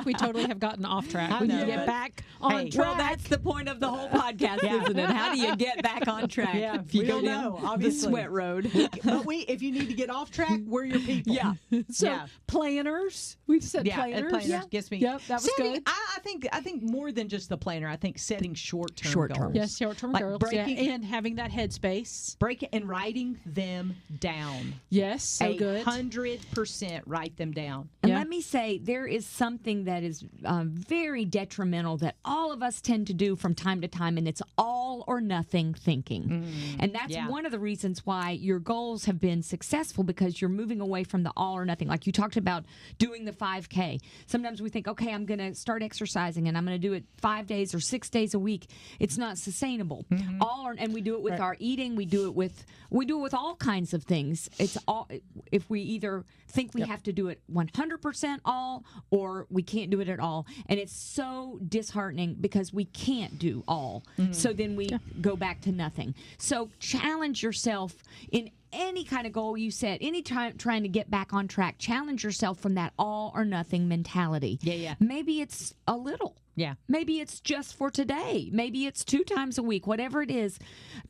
we totally have gotten off track. We need to get back on track. Well, that's the point of the whole podcast, isn't it? How do you get back on track? Yeah, if you we go don't down know, the obviously. sweat road. But if you need to get off track, we're your people. Yeah. So planners. We said planners. Planners gets me. Yep, that was good. I think more than just the planner. I think setting short-term goals. Yes, short-term goals. And having that headspace. Break and writing them down. Yes, so good. 100% write them down. And let me say, there is something that is very detrimental that all of us tend to do from time to time, and it's all or nothing thinking. And that's one of the reasons why your goals have been successful, because you're moving away from the all or nothing. Like you talked about doing the 5K. Sometimes we think, okay, I'm going to start exercising and I'm going to do it 5 days or 6 days a week. It's not sustainable. And we do it with our eating. We do it with all kinds of things. It's all, if we either think we have to do it 100% all, or we can't do it at all. And it's so disheartening because we can't do all. So then we go back to nothing. So challenge yourself in any kind of goal you set, anytime trying to get back on track, challenge yourself from that all or nothing mentality. Maybe it's a little. Maybe it's just for today. Maybe it's 2 times a week. Whatever it is,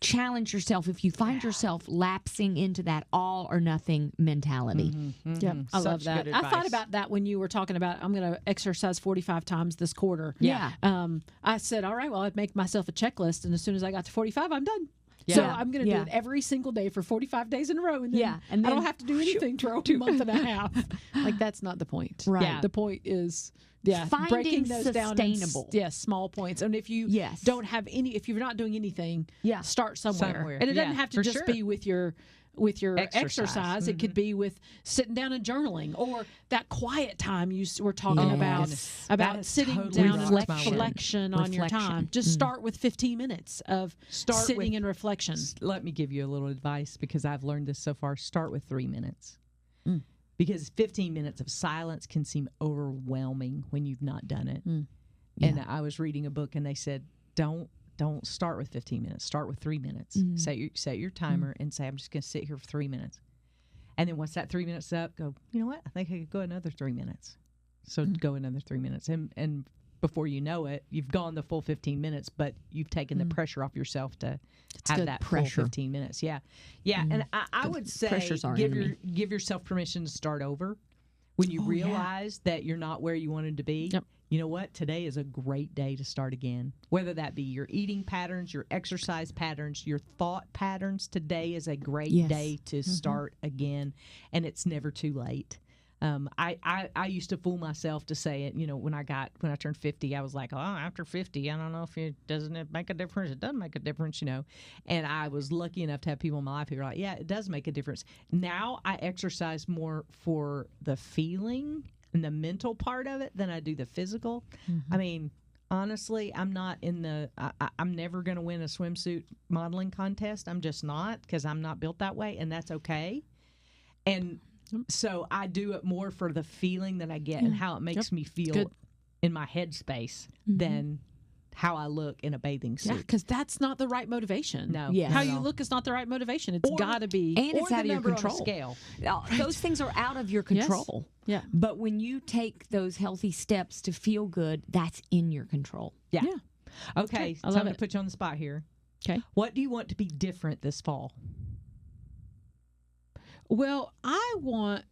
challenge yourself if you find yourself lapsing into that all or nothing mentality. I love that. I thought about that when you were talking about, I'm going to exercise 45 times this quarter. I said, all right, well, I'd make myself a checklist, and as soon as I got to 45, I'm done. So I'm going to do it every single day for 45 days in a row, and then, I don't have to do anything for a month and a half. Like, that's not the point. Right. The point is finding breaking those sustainable. down in small points. And if you don't have any, if you're not doing anything, start somewhere. And it doesn't have to just be with your exercise. It could be with sitting down and journaling, or that quiet time you were talking about sitting down and reflection on your time. Just start with 15 minutes of sitting in reflection. Let me give you a little advice, because I've learned this so far. Start with 3 minutes. Because 15 minutes of silence can seem overwhelming when you've not done it. And I was reading a book, and they said, don't start with 15 minutes. Start with 3 minutes. Set your timer and say, I'm just going to sit here for 3 minutes. And then once that 3 minutes up, go, you know what? I think I could go another 3 minutes. So go another 3 minutes. And before you know it, you've gone the full 15 minutes, but you've taken the pressure off yourself to have that full 15 minutes. And I would say give yourself permission to start over. When you realize that you're not where you wanted to be, you know what? Today is a great day to start again. Whether that be your eating patterns, your exercise patterns, your thought patterns, today is a great day to start again, and it's never too late. I used to fool myself to say it. You know, when I turned 50, I was like, oh, after 50, I don't know if doesn't it make a difference? It doesn't make a difference, you know. And I was lucky enough to have people in my life who were like, yeah, it does make a difference. Now I exercise more for the feeling and the mental part of it than I do the physical. I mean, honestly, I'm not in the. I'm never going to win a swimsuit modeling contest. I'm just not, because I'm not built that way, and that's okay. And so I do it more for the feeling that I get and how it makes me feel in my headspace than how I look in a bathing suit. Yeah, because that's not the right motivation. No. How you look is not the right motivation. It's got to be. And it's out of your control. Scale. Those things are out of your control. Yeah. But when you take those healthy steps to feel good, that's in your control. Yeah. Okay. I So love I'm going it. to put you on the spot here. Okay. What do you want to be different this fall? Well, I want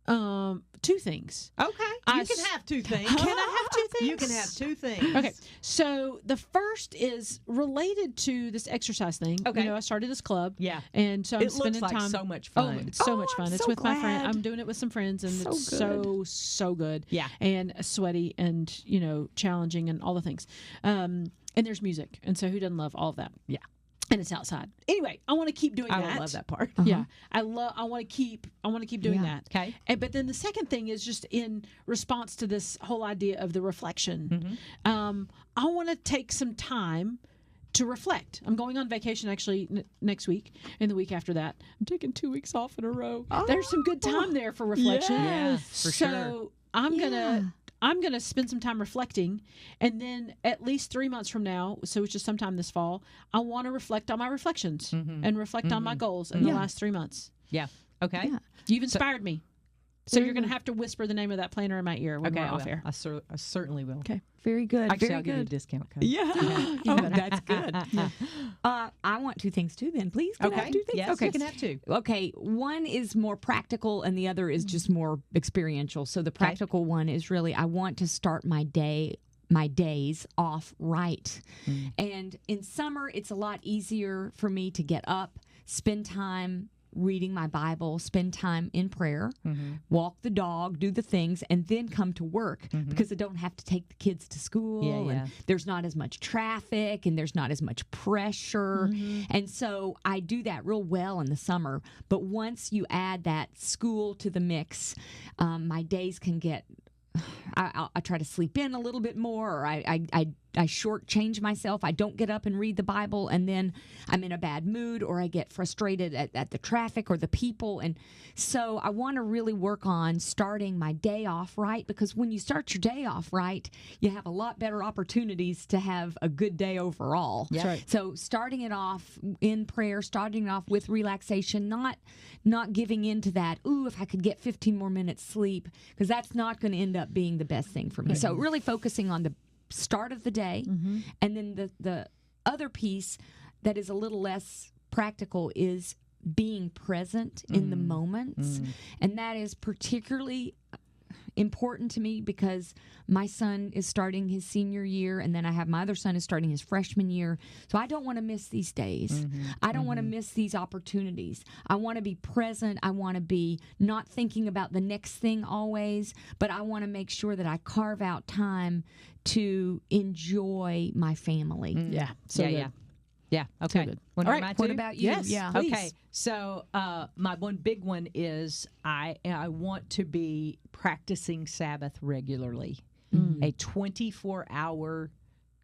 2 things. Okay. You can have 2 things. Can I have 2 things? You can have 2 things. Okay. So the first is related to this exercise thing. Okay. You know, I started this club. Yeah. And so I'm It spending looks like time. so much fun. Oh, it's so much fun. I'm It's so with my friend. glad. I'm doing it with some friends, and So it's good. so good. Yeah. And sweaty and, you know, challenging and all the things. And there's music. And so who doesn't love all of that? Yeah. And it's outside. Anyway, I want to keep doing that. I love that part. Yeah, I want to keep doing that. Okay. But then the second thing is just in response to this whole idea of the reflection. I want to take some time to reflect. I'm going on vacation actually next week, and the week after that, I'm taking 2 weeks off in a row. There's some good time there for reflection. Yeah, for sure. So I'm gonna spend some time reflecting, and then at least 3 months from now, so which is sometime this fall, I want to reflect on my reflections and reflect on my goals in the last 3 months. Yeah. Okay. You've inspired me. So you're going to have to whisper the name of that planner in my ear when we're off air. I certainly will. Okay. Very good. Actually, Very I'll good. get a discount code. Yeah. That's good. I want two things too then. Please, can I have two things? Yes, you can have two. Okay. One is more practical and the other is just more experiential. So the practical one is really I want to start my days off right. And in summer, it's a lot easier for me to get up, spend time reading my Bible, spend time in prayer, walk the dog, do the things, and then come to work because I don't have to take the kids to school and there's not as much traffic and there's not as much pressure. And so I do that real well in the summer. But once you add that school to the mix, my days can get I try to sleep in a little bit more, or I shortchange myself. I don't get up and read the Bible, and then I'm in a bad mood, or I get frustrated at the traffic or the people. And so I want to really work on starting my day off right, because when you start your day off right, you have a lot better opportunities to have a good day overall. That's right. So starting it off in prayer, starting it off with relaxation, not giving into that, if I could get 15 more minutes sleep, because that's not going to end up being the best thing for me. So really focusing on the start of the day, and then the other piece that is a little less practical is being present in the moments. And that is particularly important to me because my son is starting his senior year, and then I have my other son is starting his freshman year. So I don't want to miss these days. I don't want to miss these opportunities. I want to be present. I want to be not thinking about the next thing always, but I want to make sure that I carve out time to enjoy my family. Yeah. So Yeah. Okay. So All right. What about you? Yes. Yeah. Please. Okay. So my one big one is I want to be practicing Sabbath regularly. A 24-hour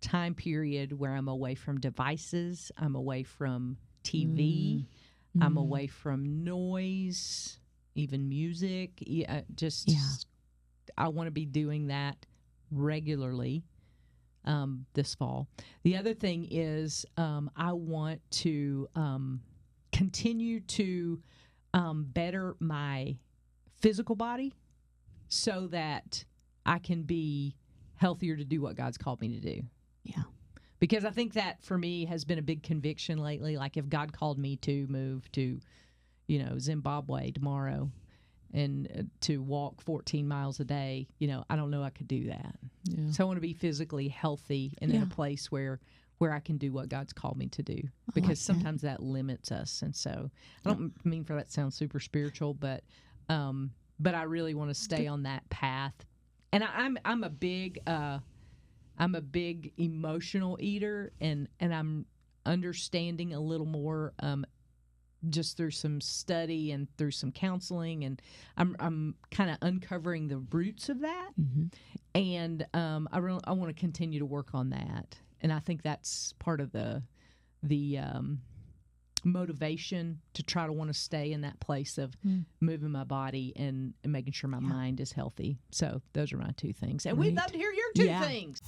time period where I'm away from devices, I'm away from TV, I'm away from noise, even music. I want to be doing that regularly. This fall. The other thing is I want to continue to better my physical body so that I can be healthier to do what God's called me to do. Yeah. Because I think that for me has been a big conviction lately. Like if God called me to move to, Zimbabwe tomorrow, and to walk 14 miles a day, I don't know I could do that. Yeah. So I want to be physically healthy and in a place where I can do what God's called me to do. Because sometimes that limits us. And so I don't mean for that to sound super spiritual, but I really want to stay on that path. And I'm a big emotional eater, and I'm understanding a little more just through some study and through some counseling, and I'm kind of uncovering the roots of that, and I want to continue to work on that, and I think that's part of the motivation to try to want to stay in that place of moving my body and making sure my mind is healthy. So those are my two things, and we'd love to hear your two things.